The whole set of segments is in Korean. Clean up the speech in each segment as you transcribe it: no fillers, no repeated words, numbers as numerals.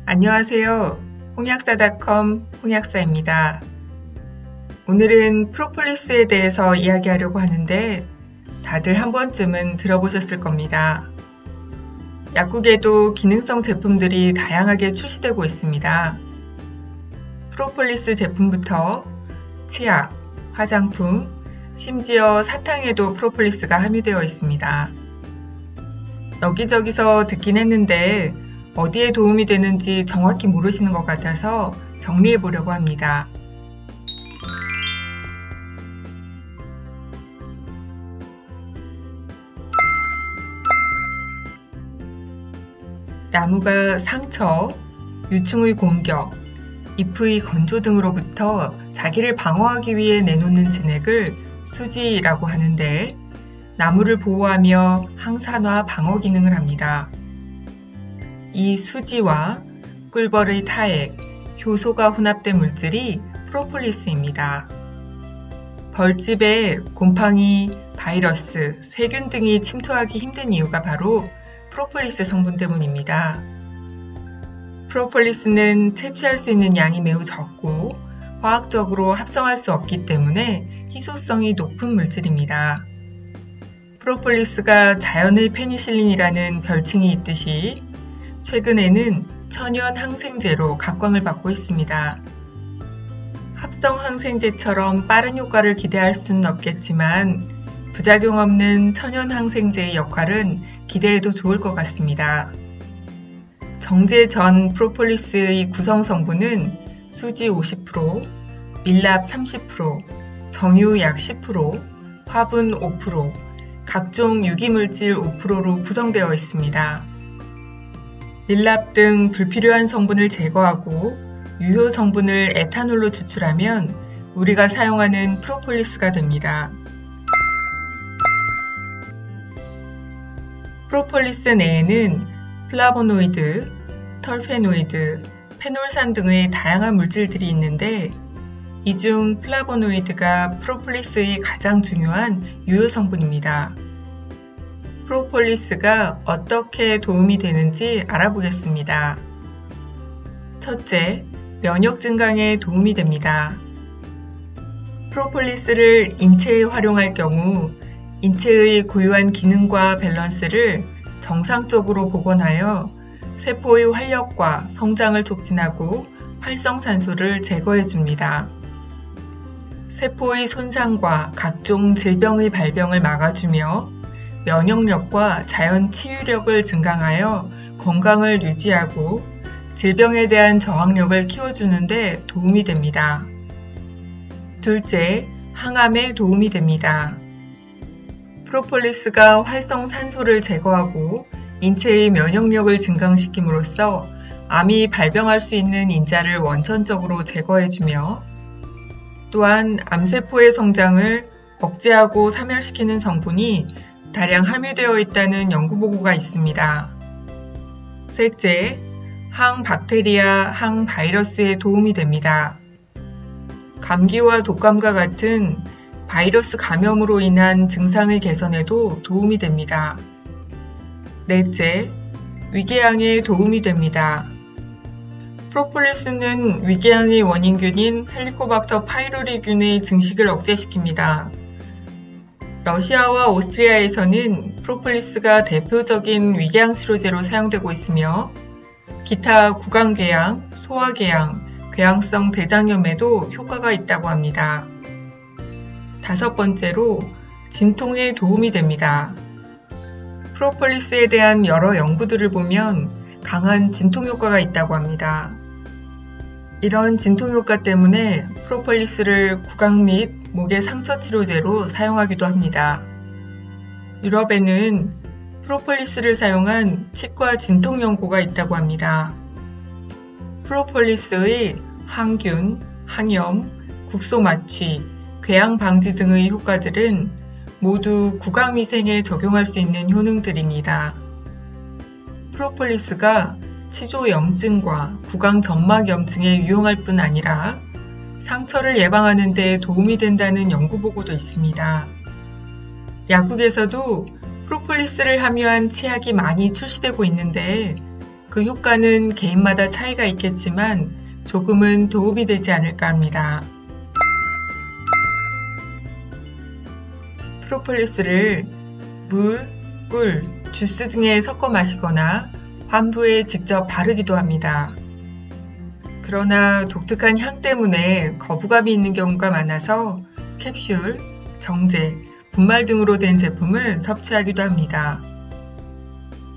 안녕하세요. 홍약사닷컴 홍약사입니다. 오늘은 프로폴리스에 대해서 이야기하려고 하는데 다들 한 번쯤은 들어보셨을 겁니다. 약국에도 기능성 제품들이 다양하게 출시되고 있습니다. 프로폴리스 제품부터 치약, 화장품, 심지어 사탕에도 프로폴리스가 함유되어 있습니다. 여기저기서 듣긴 했는데 어디에 도움이 되는지 정확히 모르시는 것 같아서 정리해 보려고 합니다. 나무가 상처, 유충의 공격, 잎의 건조 등으로부터 자기를 방어하기 위해 내놓는 진액을 수지라고 하는데 나무를 보호하며 항산화 방어 기능을 합니다. 이 수지와 꿀벌의 타액, 효소가 혼합된 물질이 프로폴리스입니다. 벌집에 곰팡이, 바이러스, 세균 등이 침투하기 힘든 이유가 바로 프로폴리스 성분 때문입니다. 프로폴리스는 채취할 수 있는 양이 매우 적고 화학적으로 합성할 수 없기 때문에 희소성이 높은 물질입니다. 프로폴리스가 자연의 페니실린이라는 별칭이 있듯이 최근에는 천연 항생제로 각광을 받고 있습니다. 합성 항생제처럼 빠른 효과를 기대할 수는 없겠지만 부작용 없는 천연 항생제의 역할은 기대해도 좋을 것 같습니다. 정제 전 프로폴리스의 구성 성분은 수지 50%, 밀랍 30%, 정유 약 10%, 화분 5%, 각종 유기물질 5%로 구성되어 있습니다. 밀랍 등 불필요한 성분을 제거하고 유효 성분을 에탄올로 추출하면 우리가 사용하는 프로폴리스가 됩니다. 프로폴리스 내에는 플라보노이드, 털페노이드, 페놀산 등의 다양한 물질들이 있는데 이 중 플라보노이드가 프로폴리스의 가장 중요한 유효 성분입니다. 프로폴리스가 어떻게 도움이 되는지 알아보겠습니다. 첫째, 면역 증강에 도움이 됩니다. 프로폴리스를 인체에 활용할 경우 인체의 고유한 기능과 밸런스를 정상적으로 복원하여 세포의 활력과 성장을 촉진하고 활성산소를 제거해 줍니다. 세포의 손상과 각종 질병의 발병을 막아주며 면역력과 자연 치유력을 증강하여 건강을 유지하고 질병에 대한 저항력을 키워주는 데 도움이 됩니다. 둘째, 항암에 도움이 됩니다. 프로폴리스가 활성산소를 제거하고 인체의 면역력을 증강시킴으로써 암이 발병할 수 있는 인자를 원천적으로 제거해주며 또한 암세포의 성장을 억제하고 사멸시키는 성분이 다량 함유되어 있다는 연구보고가 있습니다. 셋째, 항박테리아, 항바이러스에 도움이 됩니다. 감기와 독감과 같은 바이러스 감염으로 인한 증상의 개선에도 도움이 됩니다. 넷째, 위궤양에 도움이 됩니다. 프로폴리스는 위궤양의 원인균인 헬리코박터 파이로리균의 증식을 억제시킵니다. 러시아와 오스트리아에서는 프로폴리스가 대표적인 위궤양 치료제로 사용되고 있으며 기타 구강궤양, 소화궤양, 궤양성 대장염에도 효과가 있다고 합니다. 다섯 번째로 진통에 도움이 됩니다. 프로폴리스에 대한 여러 연구들을 보면 강한 진통 효과가 있다고 합니다. 이런 진통 효과 때문에 프로폴리스를 구강 및 목의 상처 치료제로 사용하기도 합니다. 유럽에는 프로폴리스를 사용한 치과 진통 연고가 있다고 합니다. 프로폴리스의 항균, 항염, 국소 마취, 궤양 방지 등의 효과들은 모두 구강 위생에 적용할 수 있는 효능들입니다. 프로폴리스가 치조 염증과 구강 점막 염증에 유용할 뿐 아니라 상처를 예방하는 데 도움이 된다는 연구 보고도 있습니다. 약국에서도 프로폴리스를 함유한 치약이 많이 출시되고 있는데 그 효과는 개인마다 차이가 있겠지만 조금은 도움이 되지 않을까 합니다. 프로폴리스를 물, 꿀, 주스 등에 섞어 마시거나 환부에 직접 바르기도 합니다. 그러나 독특한 향 때문에 거부감이 있는 경우가 많아서 캡슐, 정제, 분말 등으로 된 제품을 섭취하기도 합니다.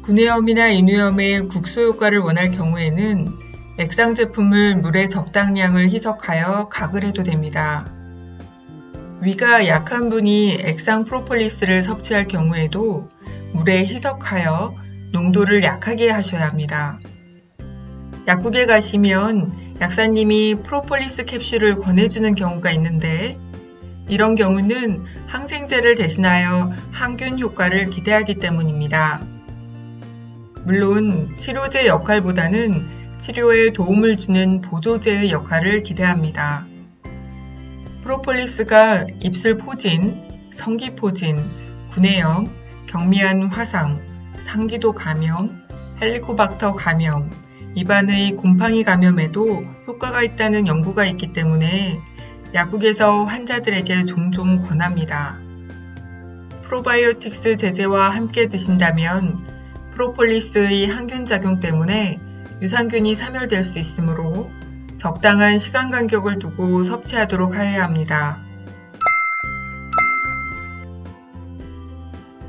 구내염이나 인후염의 국소 효과를 원할 경우에는 액상 제품을 물에 적당량을 희석하여 각을 해도 됩니다. 위가 약한 분이 액상 프로폴리스를 섭취할 경우에도 물에 희석하여 농도를 약하게 하셔야 합니다. 약국에 가시면 약사님이 프로폴리스 캡슐을 권해주는 경우가 있는데 이런 경우는 항생제를 대신하여 항균 효과를 기대하기 때문입니다. 물론 치료제 역할보다는 치료에 도움을 주는 보조제의 역할을 기대합니다. 프로폴리스가 입술 포진, 성기 포진, 구내염, 경미한 화상, 상기도 감염, 헬리코박터 감염, 입안의 곰팡이 감염에도 효과가 있다는 연구가 있기 때문에 약국에서 환자들에게 종종 권합니다. 프로바이오틱스 제제와 함께 드신다면 프로폴리스의 항균 작용 때문에 유산균이 사멸될 수 있으므로 적당한 시간 간격을 두고 섭취하도록 하여야 합니다.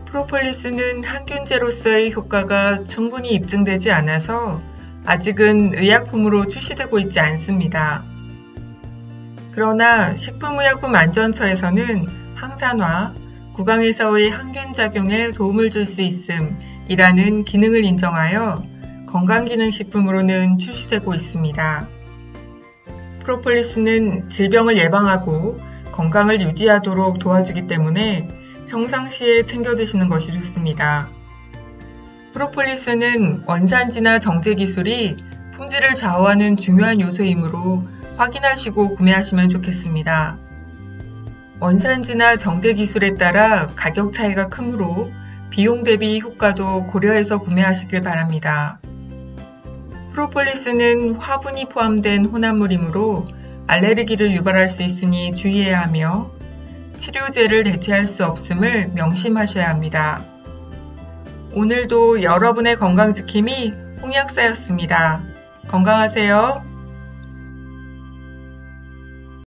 프로폴리스는 항균제로서의 효과가 충분히 입증되지 않아서 아직은 의약품으로 출시되고 있지 않습니다. 그러나 식품의약품안전처에서는 항산화, 구강에서의 항균 작용에 도움을 줄 수 있음이라는 기능을 인정하여 건강기능식품으로는 출시되고 있습니다. 프로폴리스는 질병을 예방하고 건강을 유지하도록 도와주기 때문에 평상시에 챙겨 드시는 것이 좋습니다. 프로폴리스는 원산지나 정제 기술이 품질을 좌우하는 중요한 요소이므로 확인하시고 구매하시면 좋겠습니다. 원산지나 정제 기술에 따라 가격 차이가 크므로 비용 대비 효과도 고려해서 구매하시길 바랍니다. 프로폴리스는 화분이 포함된 혼합물이므로 알레르기를 유발할 수 있으니 주의해야 하며 치료제를 대체할 수 없음을 명심하셔야 합니다. 오늘도 여러분의 건강지킴이 홍약사였습니다. 건강하세요.